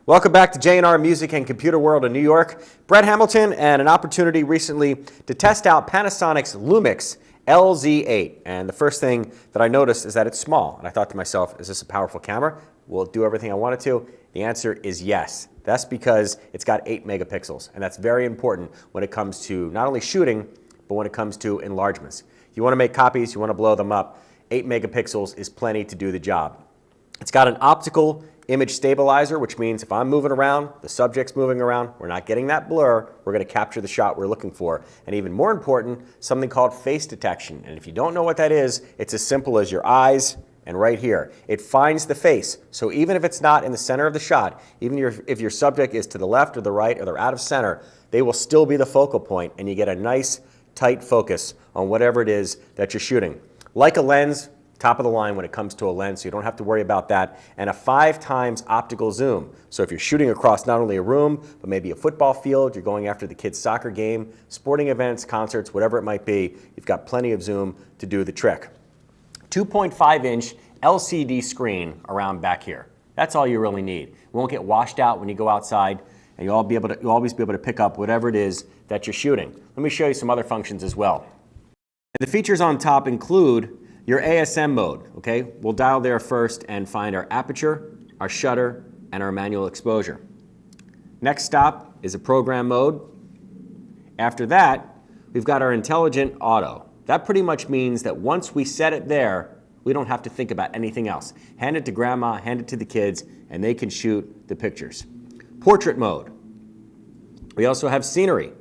Welcome back to J&R Music and Computer World in New York. Brett Hamilton and an opportunity recently to test out Panasonic's Lumix LZ8. And the first thing that I noticed is that it's small. And I thought to myself, is this a powerful camera? Will it do everything I want it to? The answer is yes. That's because it's got 8 megapixels. And that's very important when it comes to not only shooting, but when it comes to enlargements. You want to make copies, you want to blow them up. 8 megapixels is plenty to do the job. It's got an optical image stabilizer, which means if I'm moving around, the subject's moving around, we're not getting that blur, we're going to capture the shot we're looking for. And even more important, something called face detection. And if you don't know what that is, it's as simple as your eyes and right here. It finds the face. So even if it's not in the center of the shot, even if your subject is to the left or the right or they're out of center, they will still be the focal point and you get a nice tight focus on whatever it is that you're shooting. Like a lens, top of the line when it comes to a lens, so you don't have to worry about that, and a 5 times optical zoom. So if you're shooting across not only a room, but maybe a football field, you're going after the kids' soccer game, sporting events, concerts, whatever it might be, you've got plenty of zoom to do the trick. 2.5-inch LCD screen around back here. That's all you really need. It won't get washed out when you go outside, and you'll always be able to pick up whatever it is that you're shooting. Let me show you some other functions as well. And the features on top include your ASM mode, okay? We'll dial there first and find our aperture, our shutter, and our manual exposure. Next stop is a program mode. After that, we've got our intelligent auto. That pretty much means that once we set it there, we don't have to think about anything else. Hand it to grandma, hand it to the kids, and they can shoot the pictures. Portrait mode. We also have scenery.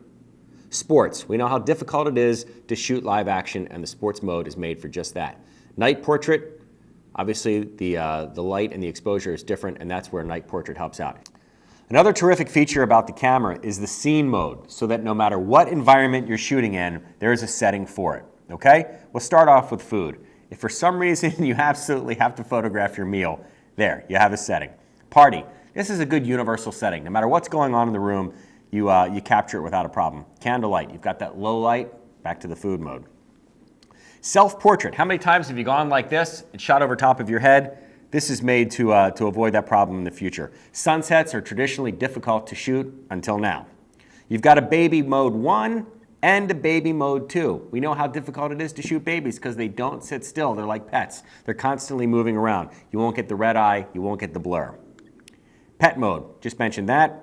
Sports. We know how difficult it is to shoot live action, and the sports mode is made for just that. Night portrait, obviously the light and the exposure is different, and that's where night portrait helps out. Another terrific feature about the camera is the scene mode, so that no matter what environment you're shooting in, there is a setting for it, okay? We'll start off with food. If for some reason you absolutely have to photograph your meal, there, you have a setting. Party. This is a good universal setting. No matter what's going on in the room, you capture it without a problem. Candlelight, you've got that low light, back to the food mode. Self-portrait, how many times have you gone like this and shot over top of your head? This is made to avoid that problem in the future. Sunsets are traditionally difficult to shoot until now. You've got a baby mode 1 and a baby mode 2. We know how difficult it is to shoot babies because they don't sit still. They're like pets. They're constantly moving around. You won't get the red eye, you won't get the blur. Pet mode, just mentioned that.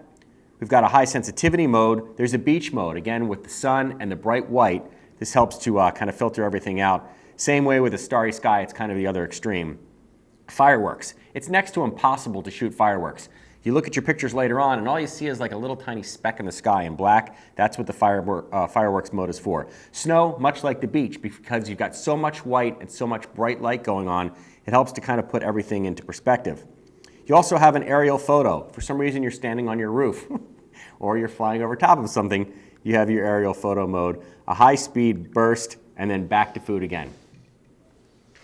We've got a high sensitivity mode. There's a beach mode, again with the sun and the bright white. This helps to kind of filter everything out. Same way with a starry sky, it's kind of the other extreme. Fireworks. It's next to impossible to shoot fireworks. You look at your pictures later on and all you see is like a little tiny speck in the sky in black. That's what the fireworks mode is for. Snow, much like the beach, because you've got so much white and so much bright light going on, it helps to kind of put everything into perspective. You also have an aerial photo. For some reason you're standing on your roof or you're flying over top of something, you have your aerial photo mode, a high-speed burst, and then back to food again.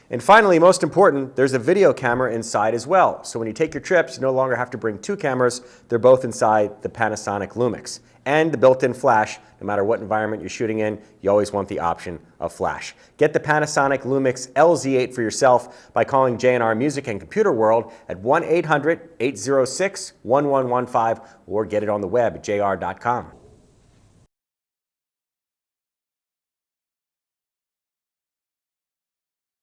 And finally, most important, there's a video camera inside as well. So when you take your trips, you no longer have to bring 2 cameras. They're both inside the Panasonic Lumix. And the built-in flash, no matter what environment you're shooting in, you always want the option of flash. Get the Panasonic Lumix LZ8 for yourself by calling J&R Music and Computer World at 1-800-806-1115 or get it on the web at jr.com.